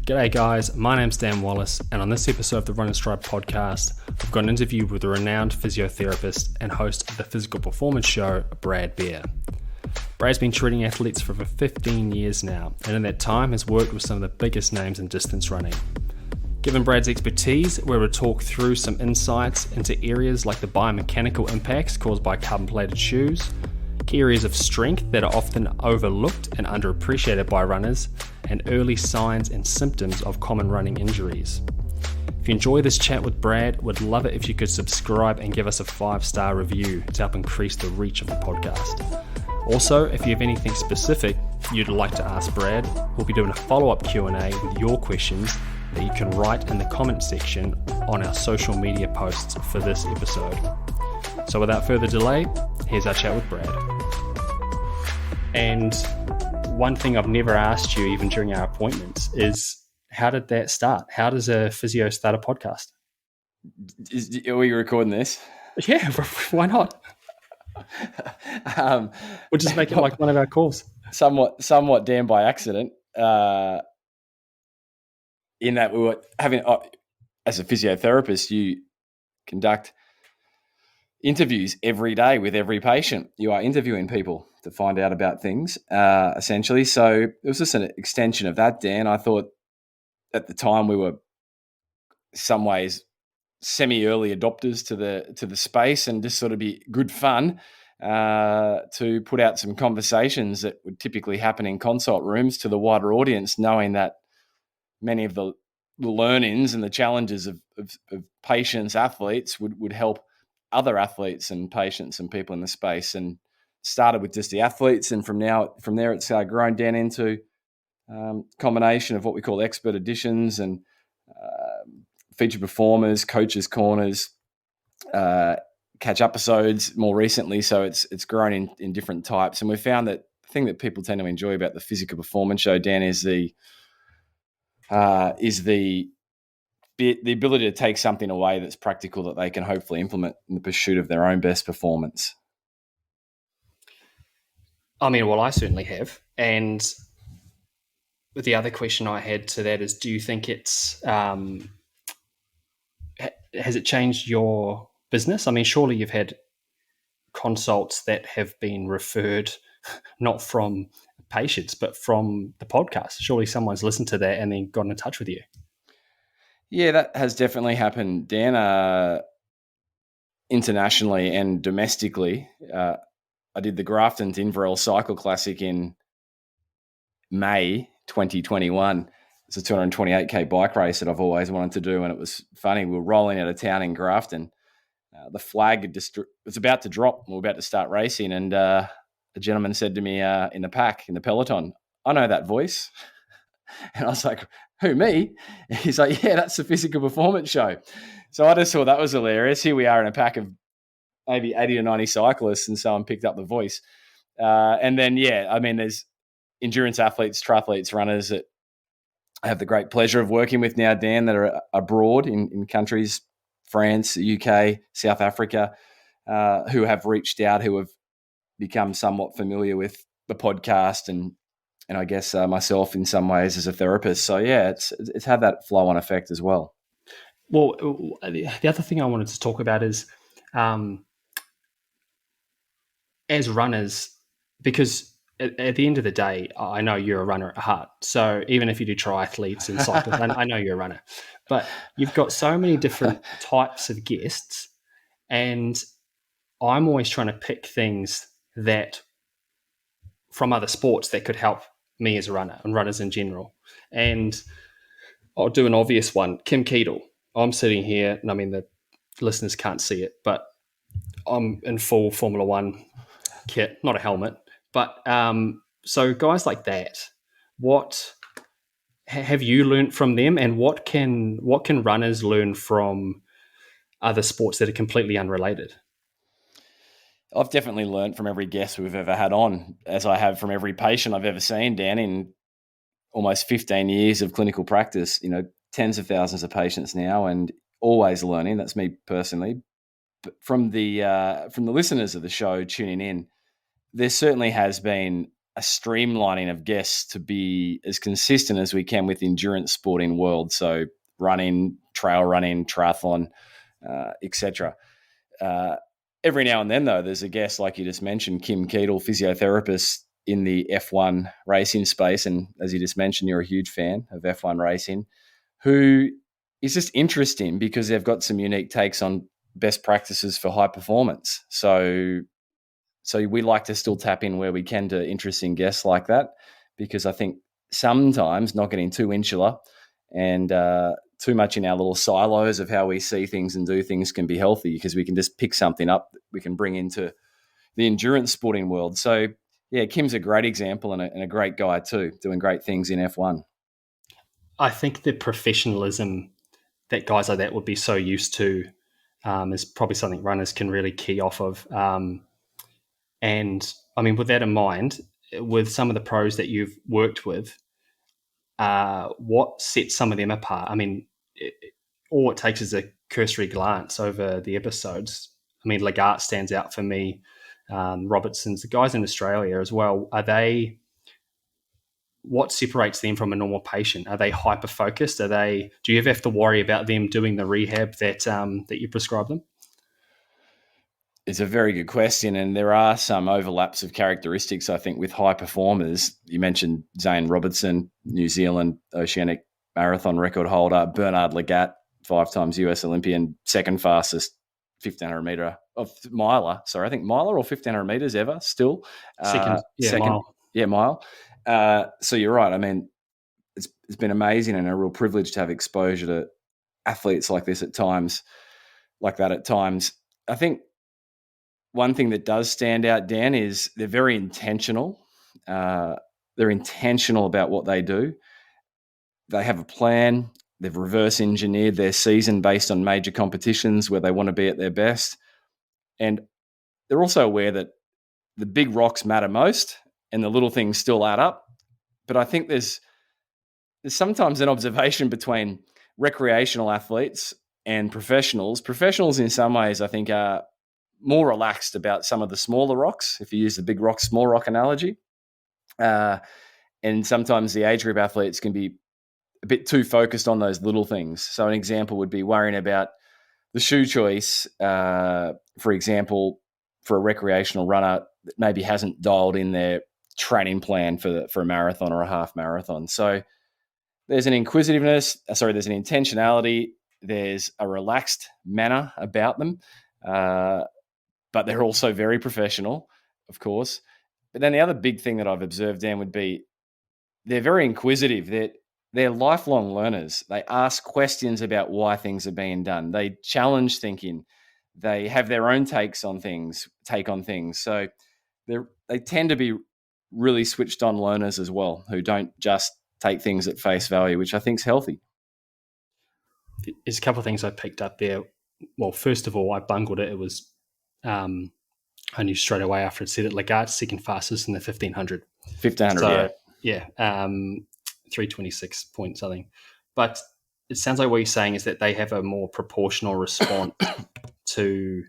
G'day guys, my name's Dan Wallis, and on this episode of the Run and Stride podcast, we've got an interview with a renowned physiotherapist and host of the physical performance show, Brad Bear. Brad's been treating athletes for over 15 years now, and in that time has worked with some of the biggest names in distance running. Given Brad's expertise, we're able to talk through some insights into areas like the biomechanical impacts caused by carbon-plated shoes, key areas of strength that are often overlooked and underappreciated by runners, and early signs and symptoms of common running injuries. If you enjoy this chat with Brad, would love it if you could subscribe and give us a 5-star review to help increase the reach of the podcast. Also, if you have anything specific you'd like to ask Brad, we'll be doing a follow-up Q&A with your questions that you can write in the comment section on our social media posts for this episode. So without further delay, here's our chat with Brad. And one thing I've never asked you, even during our appointments, is how did that start? How does a physio start a podcast? Are we recording this? Yeah, why not? We'll just make it like one of our calls. Somewhat Dan by accident. In that we were having, as a physiotherapist, you conduct interviews every day with every patient. You are interviewing people to find out about things, essentially. So it was just an extension of that, Dan. I thought at the time we were some ways semi-early adopters to the space, and just sort of be good fun to put out some conversations that would typically happen in consult rooms to the wider audience, knowing that many of the learnings and the challenges of patients, athletes would help other athletes and patients and people in the space. And started with just the athletes, and from there it's grown down into combination of what we call expert editions and featured performers, coaches corners, catch episodes more recently. So it's grown in different types, and we found that the thing that people tend to enjoy about the physical performance show, Dan, is the ability to take something away that's practical that they can hopefully implement in the pursuit of their own best performance. I mean, well, I certainly have. And the other question I had to that is, do you think it's has it changed your business? I mean, surely you've had consults that have been referred not from patients, but from the podcast. Surely someone's listened to that and then got in touch with you. Yeah, that has definitely happened, Dan. Internationally and domestically. I did the Grafton's Inverell Cycle Classic in May 2021. It's a 228k bike race that I've always wanted to do, and it was funny. We were rolling out of town in Grafton. The flag was about to drop. We were about to start racing, and a gentleman said to me in the peloton, "I know that voice." And I was like, "Who, me?" He's like, "Yeah, that's the physical performance show." So I just thought that was hilarious. Here we are in a pack of maybe 80 or 90 cyclists, and someone picked up the voice. And then, I mean, there's endurance athletes, triathletes, runners that I have the great pleasure of working with now, Dan, that are abroad in countries, France, UK, South Africa, who have reached out, who have become somewhat familiar with the podcast and I guess myself in some ways as a therapist. So, it's had that flow-on effect as well. Well, the other thing I wanted to talk about is as runners, because at the end of the day, I know you're a runner at heart. So even if you do triathletes and cyclists, I know you're a runner. But you've got so many different types of guests, and I'm always trying to pick things that from other sports that could help me as a runner and runners in general. And I'll do an obvious one. Kim Keedle. I'm sitting here, and I mean, the listeners can't see it, but I'm in full Formula One kit, not a helmet. But so guys like that, what have you learned from them, and what can runners learn from other sports that are completely unrelated? I've definitely learned from every guest we've ever had on, as I have from every patient I've ever seen, Dan, in almost 15 years of clinical practice, tens of thousands of patients now, and always learning. That's me personally. But from the listeners of the show tuning in, there certainly has been a streamlining of guests to be as consistent as we can with the endurance sporting world. So running, trail running, triathlon, etc. Every now and then, though, there's a guest like you just mentioned, Kim Keedle, physiotherapist in the F1 racing space. And as you just mentioned, you're a huge fan of F1 racing, who is just interesting because they've got some unique takes on best practices for high performance. So we like to still tap in where we can to interesting guests like that, because I think sometimes not getting too insular and too much in our little silos of how we see things and do things can be healthy, because we can just pick something up that we can bring into the endurance sporting world. So, yeah, Kim's a great example and a great guy too, doing great things in F1. I think the professionalism that guys like that would be so used to is probably something runners can really key off of. And I mean, with that in mind, with some of the pros that you've worked with, what sets some of them apart? I mean, all it takes is a cursory glance over the episodes. I mean, Lagarde stands out for me. Robertson's, the guys in Australia as well. What separates them from a normal patient? Are they hyper focused? Do you ever have to worry about them doing the rehab that you prescribe them? It's a very good question, and there are some overlaps of characteristics, I think, with high performers. You mentioned Zane Robertson, New Zealand Oceanic Marathon record holder, Bernard Lagat, 5 times US Olympian, second fastest 1,500 meter miler. Sorry, I think miler or 1,500 meters ever still. Second, mile. Yeah, mile. So you're right. I mean, it's been amazing and a real privilege to have exposure to athletes like this at times, like that at times. I think one thing that does stand out, Dan, is they're very intentional. They're intentional about what they do. They have a plan. They've reverse engineered their season based on major competitions where they want to be at their best. And they're also aware that the big rocks matter most and the little things still add up. But I think there's sometimes an observation between recreational athletes and professionals. Professionals in some ways, I think, are more relaxed about some of the smaller rocks, if you use the big rock, small rock analogy. And sometimes the age group athletes can be a bit too focused on those little things. So an example would be worrying about the shoe choice, for example, for a recreational runner that maybe hasn't dialed in their training plan for a marathon or a half marathon. So there's an inquisitiveness, there's an intentionality, there's a relaxed manner about them, but they're also very professional, of course. But then the other big thing that I've observed, Dan, would be they're very inquisitive. They're lifelong learners. They ask questions about why things are being done. They challenge thinking. They have their own take on things. So they tend to be really switched on learners as well, who don't just take things at face value, which I think is healthy. There's a couple of things I picked up there. Well, first of all, I bungled it. It was I knew straight away after it said it, Lagarde's second fastest in the 1,500. 1,500, so, yeah. 326 point something. But it sounds like what you're saying is that they have a more proportional response to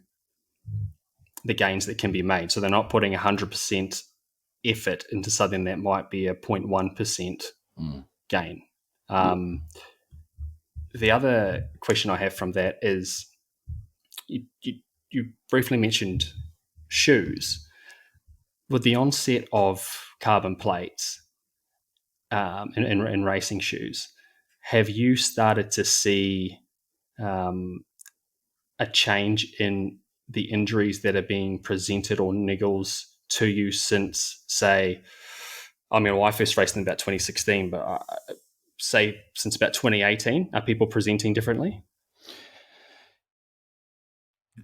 the gains that can be made. So they're not putting 100% effort into something that might be a 0.1% gain. The other question I have from that is you briefly mentioned shoes. With the onset of carbon plates in racing shoes, have you started to see a change in the injuries that are being presented or niggles to you since, say, I first raced in about 2016, but say since about 2018? Are people presenting differently?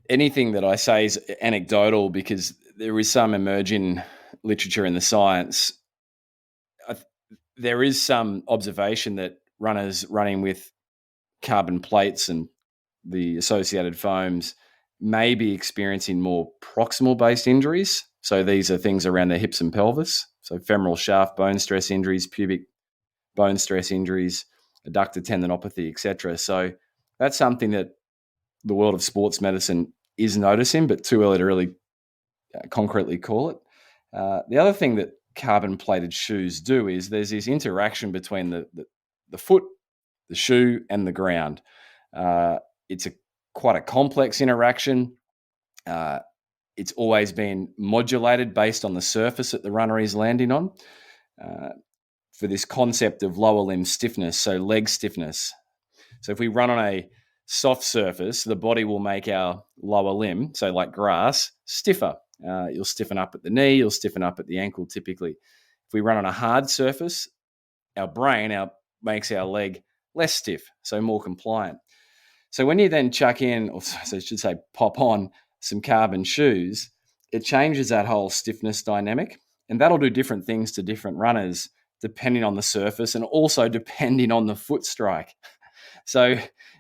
Anything that I say is anecdotal because there is some emerging literature in the science. There is some observation that runners running with carbon plates and the associated foams may be experiencing more proximal-based injuries. So these are things around their hips and pelvis. So femoral shaft bone stress injuries, pubic bone stress injuries, adductor tendinopathy, etc. So that's something that the world of sports medicine is noticing, but too early to really concretely call it. The other thing that carbon-plated shoes do is there's this interaction between the foot, the shoe, and the ground. It's quite a complex interaction. It's always been modulated based on the surface that the runner is landing on for this concept of lower limb stiffness, so leg stiffness. So if we run on a soft surface, the body will make our lower limb, so like grass, stiffer. You'll stiffen up at the knee, you'll stiffen up at the ankle typically. If we run on a hard surface, our brain makes our leg less stiff, so more compliant. So when you then chuck in, or so I should say pop on some carbon shoes, it changes that whole stiffness dynamic. And that'll do different things to different runners depending on the surface and also depending on the foot strike. So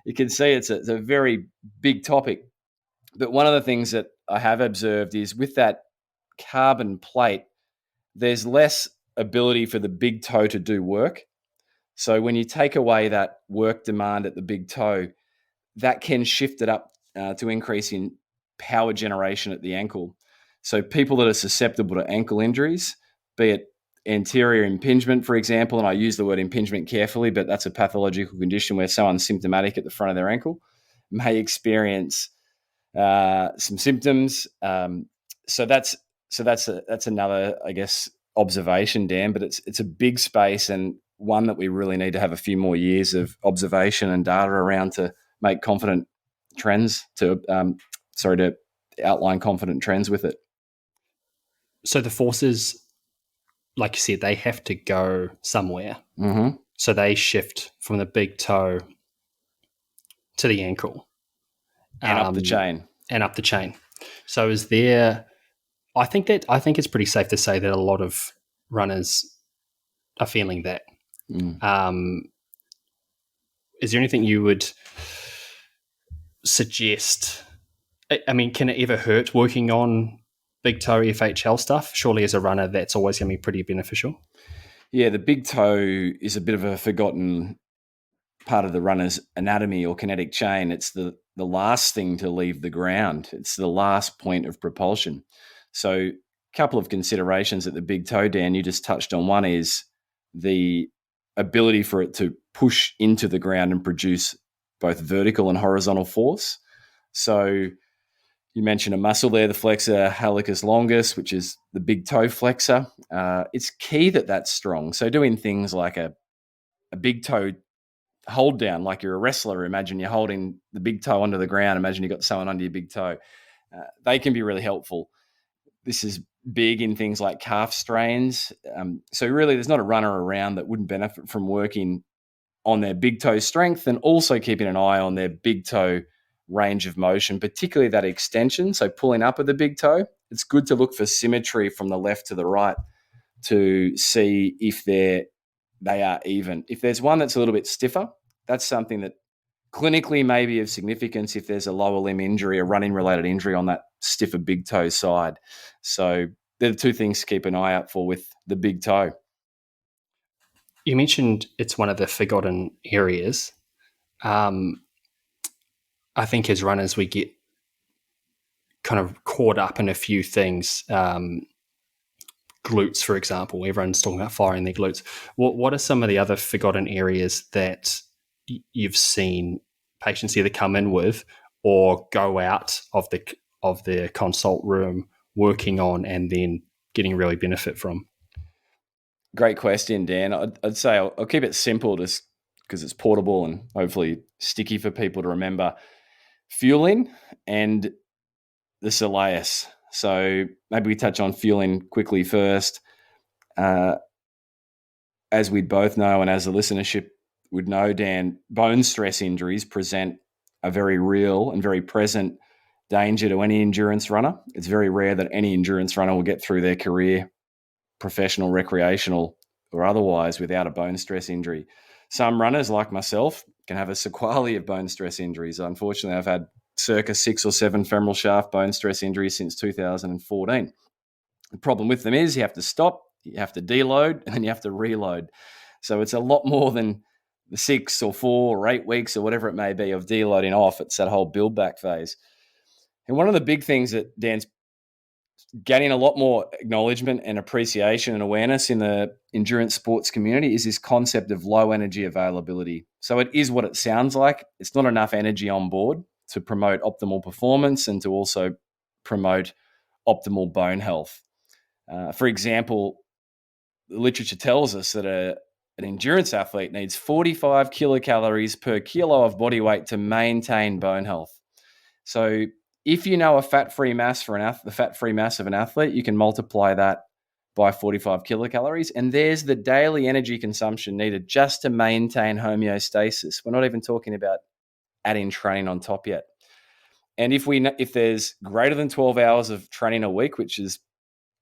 you can see it's a very big topic. But one of the things that I have observed is with that carbon plate, there's less ability for the big toe to do work. So when you take away that work demand at the big toe, that can shift it up to increase in power generation at the ankle. So people that are susceptible to ankle injuries, be it anterior impingement, for example, and I use the word impingement carefully, but that's a pathological condition where someone's symptomatic at the front of their ankle, may experience some symptoms. So that's another, I guess, observation, Dan. But it's a big space and one that we really need to have a few more years of observation and data around to make confident trends to outline confident trends with it. So the forces, like you said, they have to go somewhere. Mm-hmm. So they shift from the big toe to the ankle. And up the chain. And up the chain. So is there, I think it's pretty safe to say that a lot of runners are feeling that. Is there anything you would suggest? I mean, can it ever hurt working on big toe FHL stuff? Surely as a runner, that's always going to be pretty beneficial. Yeah, the big toe is a bit of a forgotten part of the runner's anatomy or kinetic chain. It's the last thing to leave the ground. It's the last point of propulsion. So a couple of considerations at the big toe, Dan, you just touched on. One is the ability for it to push into the ground and produce both vertical and horizontal force. So you mentioned a muscle there, the flexor hallucis longus, which is the big toe flexor. It's key that that's strong. So doing things like a big toe hold down, like you're a wrestler. Imagine you're holding the big toe onto the ground. Imagine you've got someone under your big toe. They can be really helpful. This is big in things like calf strains. So really there's not a runner around that wouldn't benefit from working on their big toe strength and also keeping an eye on their big toe range of motion, particularly that extension. So pulling up at the big toe, it's good to look for symmetry from the left to the right to see if they are even. If there's one that's a little bit stiffer, that's something that clinically may be of significance if there's a lower limb injury, a running related injury on that stiffer big toe side. So they're the two things to keep an eye out for with the big toe. You mentioned it's one of the forgotten areas. I think as runners, we get kind of caught up in a few things. Glutes, for example, everyone's talking about firing their glutes. What are some of the other forgotten areas that you've seen patients either come in with or go out of the consult room working on and then getting really benefit from? Great question, Dan. I'd say I'll keep it simple just because it's portable and hopefully sticky for people to remember. Fueling and the soleus. So maybe we touch on fueling quickly first. As we both know and as the listenership would know, Dan, bone stress injuries present a very real and very present danger to any endurance runner. It's very rare that any endurance runner will get through their career, professional, recreational, or otherwise, without a bone stress injury. Some runners, like myself, can have a sequelae of bone stress injuries. Unfortunately, I've had circa 6 or 7 femoral shaft bone stress injuries since 2014. The problem with them is you have to stop, you have to deload, and then you have to reload. So it's a lot more than the 6 or 4 or 8 weeks or whatever it may be of deloading off. It's that whole build back phase. And one of the big things that Dan's gaining a lot more acknowledgement and appreciation and awareness in the endurance sports community is this concept of low energy availability. So it is what it sounds like. It's not enough energy on board to promote optimal performance and to also promote optimal bone health. For example, the literature tells us that an endurance athlete needs 45 kilocalories per kilo of body weight to maintain bone health. So if you know a fat-free mass the fat-free mass of an athlete, you can multiply that by 45 kilocalories, and there's the daily energy consumption needed just to maintain homeostasis. We're not even talking about adding training on top yet. And if there's greater than 12 hours of training a week, which is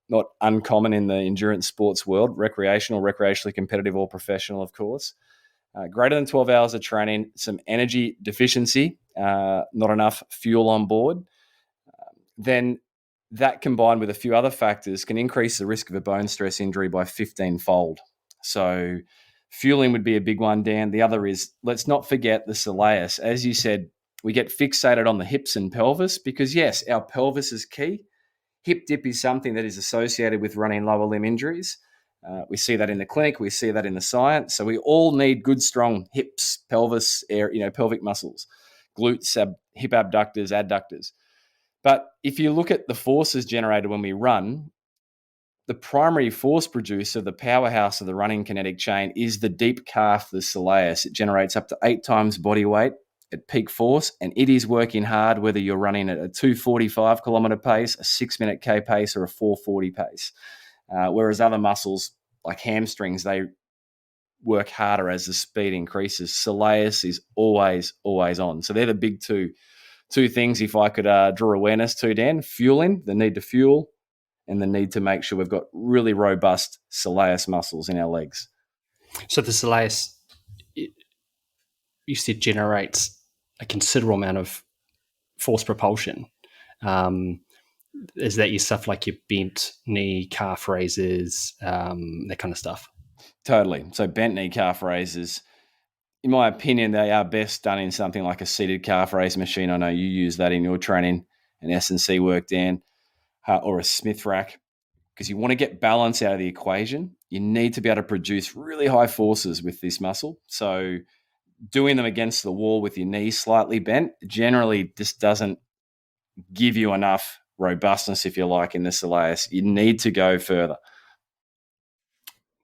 not uncommon in the endurance sports world, recreationally competitive or professional, of course, greater than 12 hours of training, some energy deficiency, not enough fuel on board, then that combined with a few other factors can increase the risk of a bone stress injury by 15-fold. So fueling would be a big one, Dan. The other is, let's not forget the soleus. As you said, we get fixated on the hips and pelvis because, yes, our pelvis is key. Hip dip is something that is associated with running lower limb injuries. We see that in the clinic. We see that in the science. So we all need good, strong hips, pelvis, pelvic muscles, glutes, hip abductors, adductors. But if you look at the forces generated when we run, the primary force producer, the powerhouse of the running kinetic chain, is the deep calf, the soleus. It generates up to 8 times body weight at peak force, and it is working hard whether you're running at a 2:45 kilometer pace, a 6-minute K pace, or a 4:40 pace. Whereas other muscles like hamstrings, they work harder as the speed increases. Soleus is always on. So they're the big two things, if I could draw awareness to, Dan: fueling, the need to fuel, and the need to make sure we've got really robust soleus muscles in our legs. So the soleus, you said, generates a considerable amount of force propulsion. Is that your stuff like your bent knee, calf raises, that kind of stuff? Totally. So bent knee, calf raises, in my opinion, they are best done in something like a seated calf raise machine. I know you use that in your training and S&C work, Dan, or a Smith rack, because you want to get balance out of the equation. You need to be able to produce really high forces with this muscle. So doing them against the wall with your knees slightly bent generally just doesn't give you enough robustness, if you like, in the soleus. You need to go further.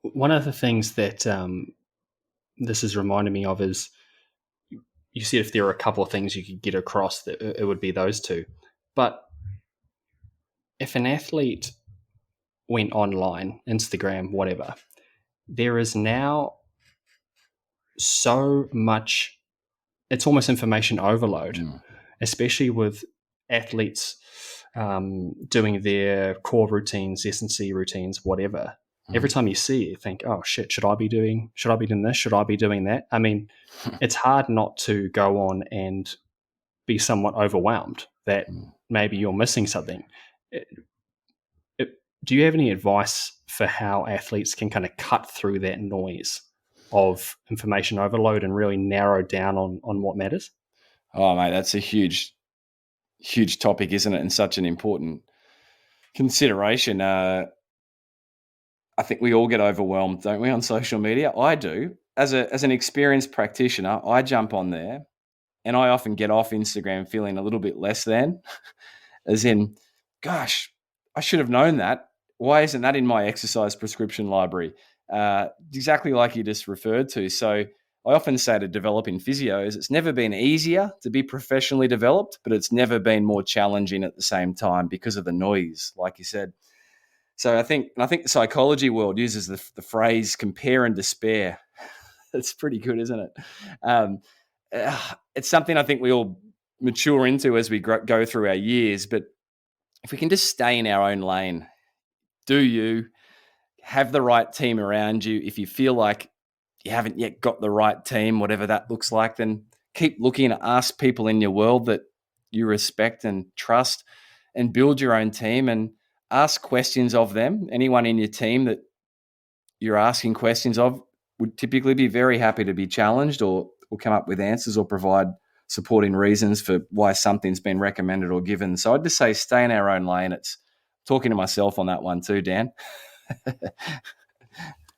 One of the things that this is reminding me of is, you said if there were a couple of things you could get across, that it would be those two. But if an athlete went online, Instagram, whatever, there is now so much, it's almost information overload, especially with athletes doing their core routines, S&C routines, whatever. Every time you see it, you think, oh shit, should I be doing this? Should I be doing that? I mean, it's hard not to go on and be somewhat overwhelmed that maybe you're missing something. Do you have any advice for how athletes can kind of cut through that noise of information overload and really narrow down on what matters? Oh, mate, that's a huge topic, isn't it? And such an important consideration. I think we all get overwhelmed, don't we, on social media? I do. As an experienced practitioner, I jump on there and I often get off Instagram feeling a little bit less than, as in, gosh, I should have known that. Why isn't that in my exercise prescription library? Exactly like you just referred to. So I often say to developing physios, it's never been easier to be professionally developed, but it's never been more challenging at the same time because of the noise, like you said. So I think the psychology world uses the phrase compare and despair. It's pretty good, isn't it? It's something I think we all mature into as we go through our years. But if we can just stay in our own lane, do you have the right team around you? If you feel like you haven't yet got the right team, whatever that looks like, then keep looking, ask people in your world that you respect and trust, and build your own team and ask questions of them. Anyone in your team that you're asking questions of would typically be very happy to be challenged or come up with answers or provide supporting reasons for why something's been recommended or given. So I'd just say stay in our own lane. It's talking to myself on that one too, Dan.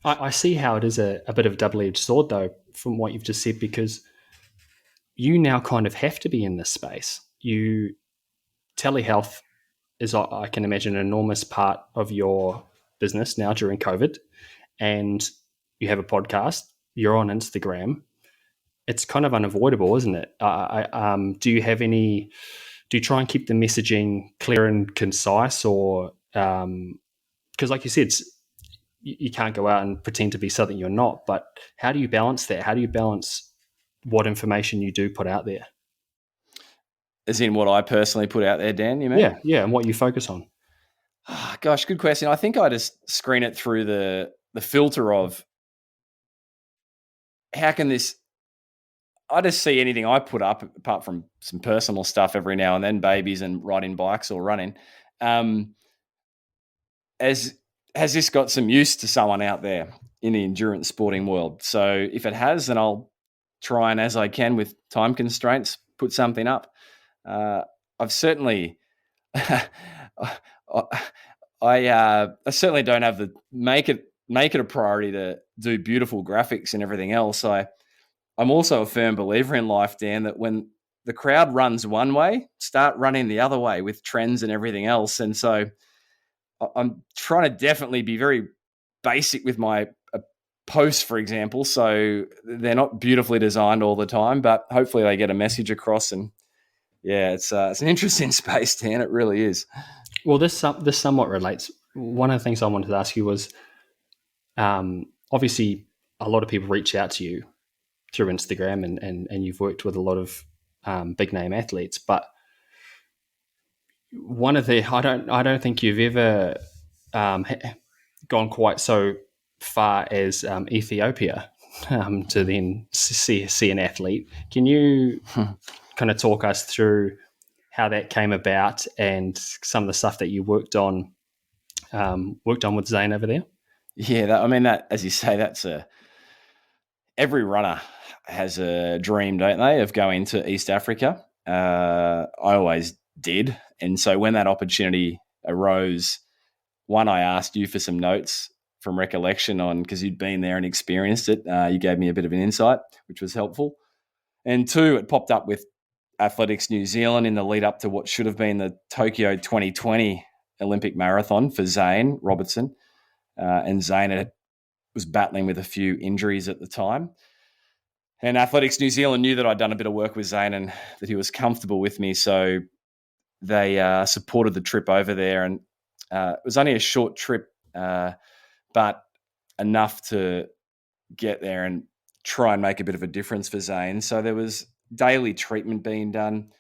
I see how it is a bit of a double-edged sword, though, from what you've just said, because you now kind of have to be in this space. Telehealth is, I can imagine, an enormous part of your business now during COVID, and you have a podcast, you're on Instagram. It's kind of unavoidable, isn't it? Do you try and keep the messaging clear and concise, or because, like you said, you can't go out and pretend to be something you're not, but how do you balance that? How do you balance what information you do put out there? As in what I personally put out there, Dan, you mean? Yeah, and what you focus on. Oh, gosh, good question. I think I just screen it through the filter of how can this. I just see anything I put up, apart from some personal stuff every now and then, babies and riding bikes or running. As has this got some use to someone out there in the endurance sporting world? So if it has, then I'll try and, as I can with time constraints, put something up. I've certainly, I certainly don't have the make it a priority to do beautiful graphics and everything else. I'm also a firm believer in life, Dan, that when the crowd runs one way, start running the other way with trends and everything else. And so I'm trying to definitely be very basic with my posts, for example. So they're not beautifully designed all the time, but hopefully they get a message across. And yeah, it's an interesting space, Dan. It really is. Well, this somewhat relates. One of the things I wanted to ask you was, obviously, a lot of people reach out to you through Instagram, and you've worked with a lot of big name athletes. But one of the I don't think you've ever gone quite so far as Ethiopia to then see an athlete. Can you kind of talk us through how that came about and some of the stuff that you worked on with Zane over there? Yeah, that as you say, that's every runner has a dream, don't they, of going to East Africa. I always did, and so when that opportunity arose, one, I asked you for some notes from recollection on, because you'd been there and experienced it. You gave me a bit of an insight, which was helpful. And two, it popped up with Athletics New Zealand in the lead up to what should have been the Tokyo 2020 Olympic marathon for Zane Robertson. And Zane was battling with a few injuries at the time. And Athletics New Zealand knew that I'd done a bit of work with Zane and that he was comfortable with me. So they supported the trip over there. And it was only a short trip, but enough to get there and try and make a bit of a difference for Zane. So there was daily treatment being done.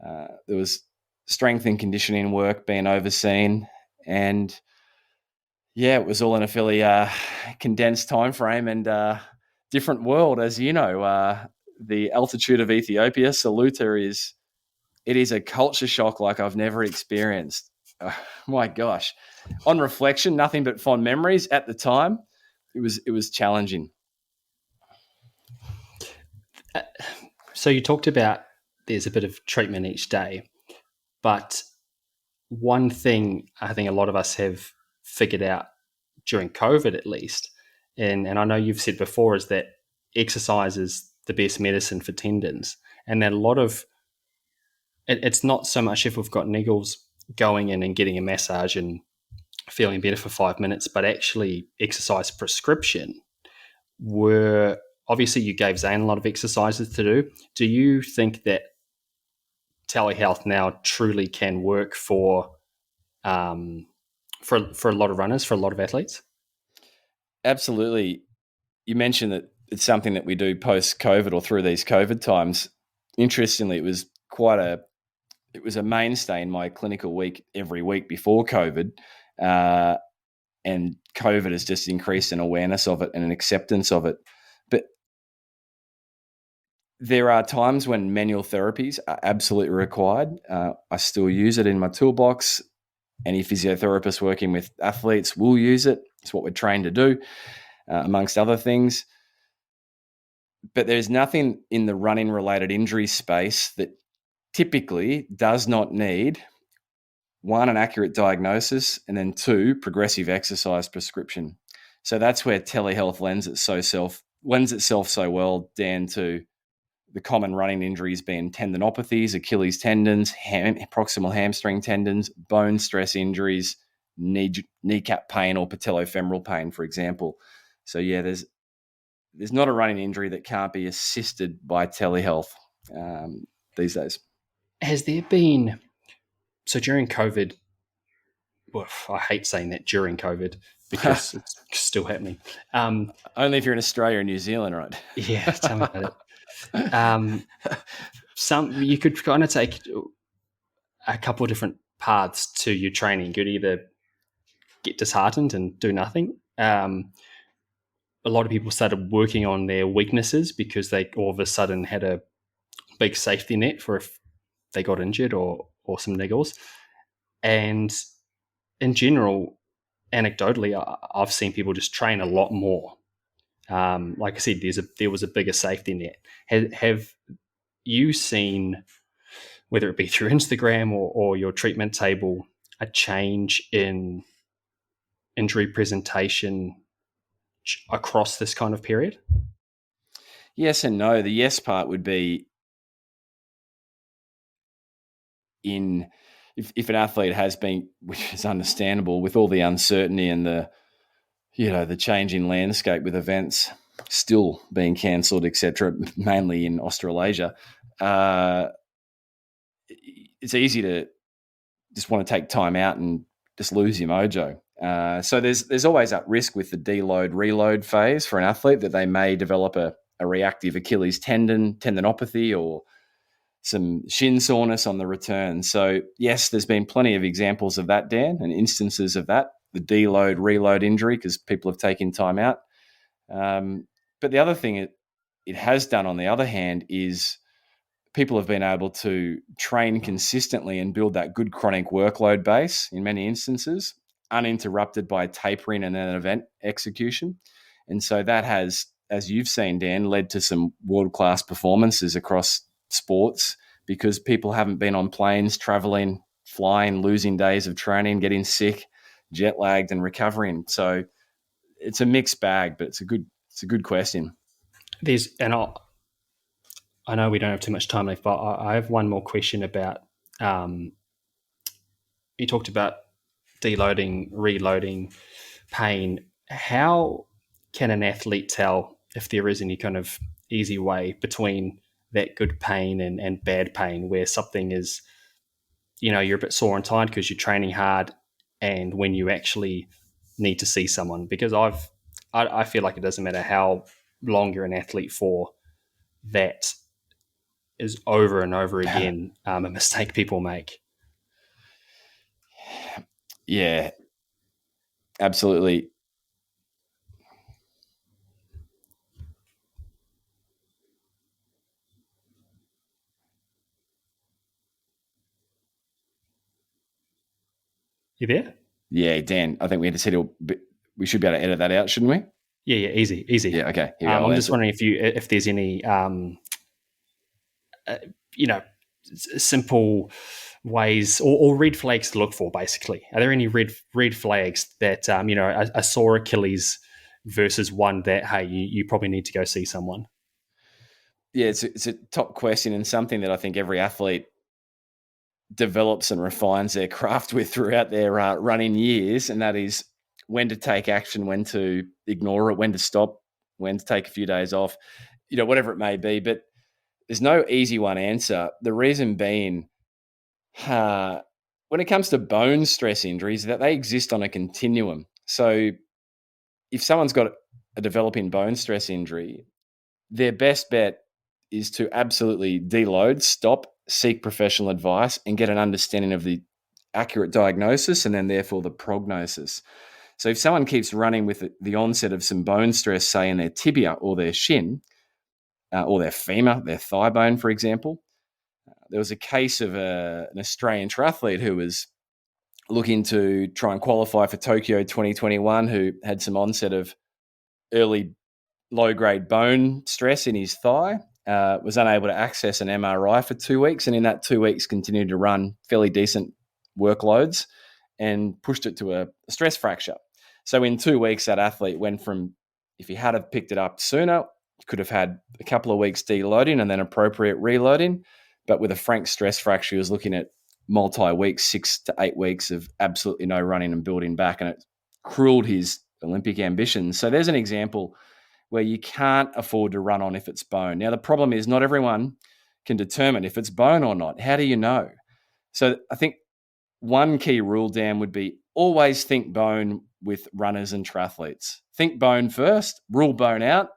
There was strength and conditioning work being overseen. And yeah, it was all in a fairly condensed time frame and different world. As you know, the altitude of Ethiopia, Saluta, it is a culture shock like I've never experienced. My gosh. On reflection, nothing but fond memories. At the time, it was challenging. So you talked about there's a bit of treatment each day, but one thing I think a lot of us have figured out during COVID, at least, and I know you've said before, is that exercise is the best medicine for tendons, and that a lot of it's not so much if we've got niggles going in and getting a massage and feeling better for 5 minutes, but actually exercise prescription. Were obviously you gave Zane a lot of exercises to do. Do you think that telehealth now truly can work for a lot of runners, for a lot of athletes? Absolutely. You mentioned that it's something that we do post-COVID or through these COVID times. Interestingly, it was a mainstay in my clinical week every week before COVID. And COVID has just increased an awareness of it and an acceptance of it. But there are times when manual therapies are absolutely required. I still use it in my toolbox. Any physiotherapist working with athletes will use it. It's what we're trained to do, amongst other things. But there's nothing in the running-related injury space that typically does not need one, an accurate diagnosis, and then two, progressive exercise prescription. So that's where telehealth lends itself so well, Dan, to the common running injuries being tendinopathies, Achilles tendons, proximal hamstring tendons, bone stress injuries, kneecap pain, or patellofemoral pain, for example. So yeah, there's not a running injury that can't be assisted by telehealth these days. Has there been, so during COVID, well, I hate saying that during COVID because it's still happening. Only if you're in Australia or New Zealand, right? Yeah, tell me about it. You could kind of take a couple of different paths to your training. You could either get disheartened and do nothing. A lot of people started working on their weaknesses because they all of a sudden had a big safety net for if they got injured or some niggles. And in general, anecdotally, I've seen people just train a lot more. Like I said, there was a bigger safety net. Have you seen, whether it be through Instagram or your treatment table, a change in injury presentation across this kind of period? Yes and no. The yes part would be if an athlete has been, which is understandable, with all the uncertainty and the changing landscape with events still being cancelled, etc., mainly in Australasia, it's easy to just want to take time out and just lose your mojo. So there's always that risk with the deload reload phase for an athlete that they may develop a reactive Achilles tendinopathy, or some shin soreness on the return. So yes, there's been plenty of examples of that, Dan, and instances of that, the deload reload injury, because people have taken time out. But the other thing it has done, on the other hand, is people have been able to train consistently and build that good chronic workload base in many instances, uninterrupted by tapering and then event execution. And so that has, as you've seen, Dan, led to some world-class performances across sports, because people haven't been on planes, traveling, flying, losing days of training, getting sick, jet lagged, and recovering. So it's a mixed bag, but it's a good question. I know we don't have too much time left, but I have one more question about. You talked about deloading, reloading, pain. How can an athlete tell if there is any kind of easy way between that good pain and bad pain, where something is, you're a bit sore and tired because you're training hard, and when you actually need to see someone? Because I feel like it doesn't matter how long you're an athlete for, that is over and over again a mistake people make. Yeah, absolutely. You there? Yeah, Dan, I think we had to settle. We should be able to edit that out, shouldn't we? Yeah, easy. Yeah, okay. I'm just wondering if there's any, simple ways or red flags to look for. Basically, are there any red flags that a sore Achilles versus one that, hey, you probably need to go see someone? Yeah, it's a top question, and something that I think every athlete develops and refines their craft with throughout their running years, and that is when to take action, when to ignore it, when to stop, when to take a few days off, whatever it may be. But there's no easy one answer. The reason being, when it comes to bone stress injuries, that they exist on a continuum. So if someone's got a developing bone stress injury, their best bet is to absolutely deload, stop, seek professional advice, and get an understanding of the accurate diagnosis and then therefore the prognosis. So if someone keeps running with the onset of some bone stress, say in their tibia or their shin, or their femur, their thigh bone, for example, there was a case of an Australian triathlete who was looking to try and qualify for Tokyo 2021, who had some onset of early low-grade bone stress in his thigh, was unable to access an MRI for 2 weeks, and in that 2 weeks continued to run fairly decent workloads and pushed it to a stress fracture. So in 2 weeks, that athlete went from, if he had have picked it up sooner, he could have had a couple of weeks deloading and then appropriate reloading. But with a frank stress fracture, he was looking at multi-weeks, 6 to 8 weeks of absolutely no running and building back, and it cruelled his Olympic ambitions. So there's an example where you can't afford to run on if it's bone. Now, the problem is not everyone can determine if it's bone or not. How do you know? So I think one key rule, Dan, would be always think bone with runners and triathletes. Think bone first, rule bone out.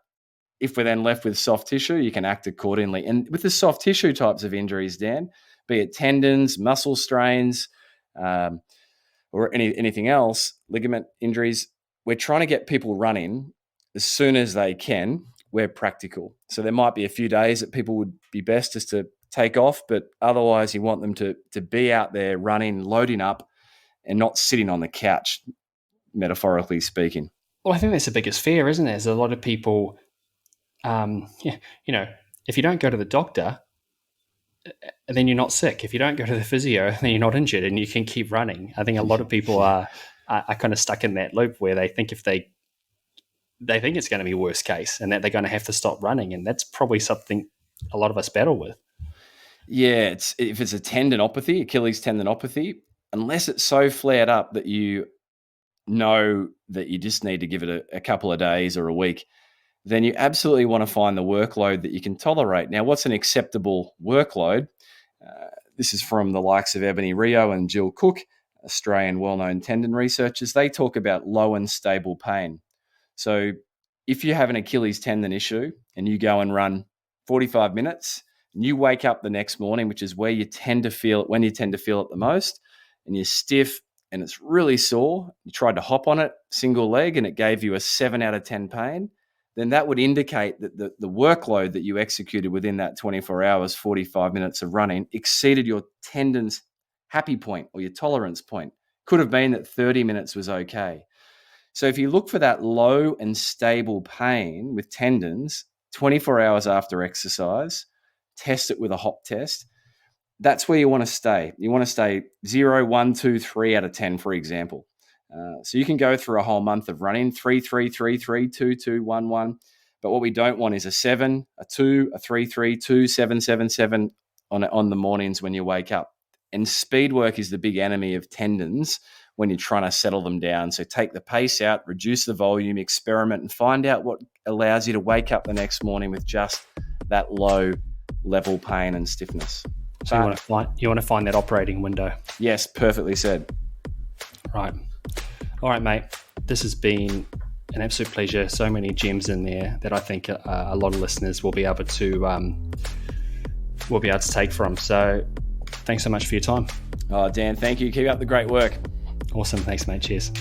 If we're then left with soft tissue, you can act accordingly. And with the soft tissue types of injuries, Dan, be it tendons, muscle strains, or anything else, ligament injuries, we're trying to get people running as soon as they can where practical. So there might be a few days that people would be best just to take off, but otherwise you want them to be out there running, loading up, and not sitting on the couch, metaphorically speaking. Well, I think that's the biggest fear, isn't it? There's a lot of people, if you don't go to the doctor, then you're not sick. If you don't go to the physio, then you're not injured and you can keep running. I think a lot of people are kind of stuck in that loop where they think if they think it's going to be worst case and that they're going to have to stop running. And that's probably something a lot of us battle with. Yeah, if it's a tendinopathy, Achilles tendinopathy, unless it's so flared up that you know that you just need to give it a couple of days or a week, then you absolutely want to find the workload that you can tolerate. Now, what's an acceptable workload? This is from the likes of Ebony Rio and Jill Cook, Australian well-known tendon researchers. They talk about low and stable pain. So if you have an Achilles tendon issue and you go and run 45 minutes, and you wake up the next morning, which is where you tend to feel it, when you tend to feel it the most, and you're stiff and it's really sore, you tried to hop on it, single leg, and it gave you a 7 out of 10 pain, then that would indicate that the workload that you executed within that 24 hours, 45 minutes of running exceeded your tendon's happy point or your tolerance point. Could have been that 30 minutes was okay. So if you look for that low and stable pain with tendons 24 hours after exercise, test it with a hop test. That's where you want to stay. You want to stay 0, 1, 2, 3 out of 10, for example. So you can go through a whole month of running 3, 3, 3, 3, 2, 2, 1, 1. But what we don't want is a 7, a 2, a 3, 3, 2, 7, 7, 7 on the mornings when you wake up. And speed work is the big enemy of tendons when you're trying to settle them down. So take the pace out, reduce the volume, experiment, and find out what allows you to wake up the next morning with just that low level pain and stiffness. So you want to find that operating window. Yes, perfectly said. Right. All right, mate. This has been an absolute pleasure. So many gems in there that I think a lot of listeners will be able to take from. So thanks so much for your time. Oh, Dan, thank you. Keep up the great work. Awesome. Thanks, mate. Cheers.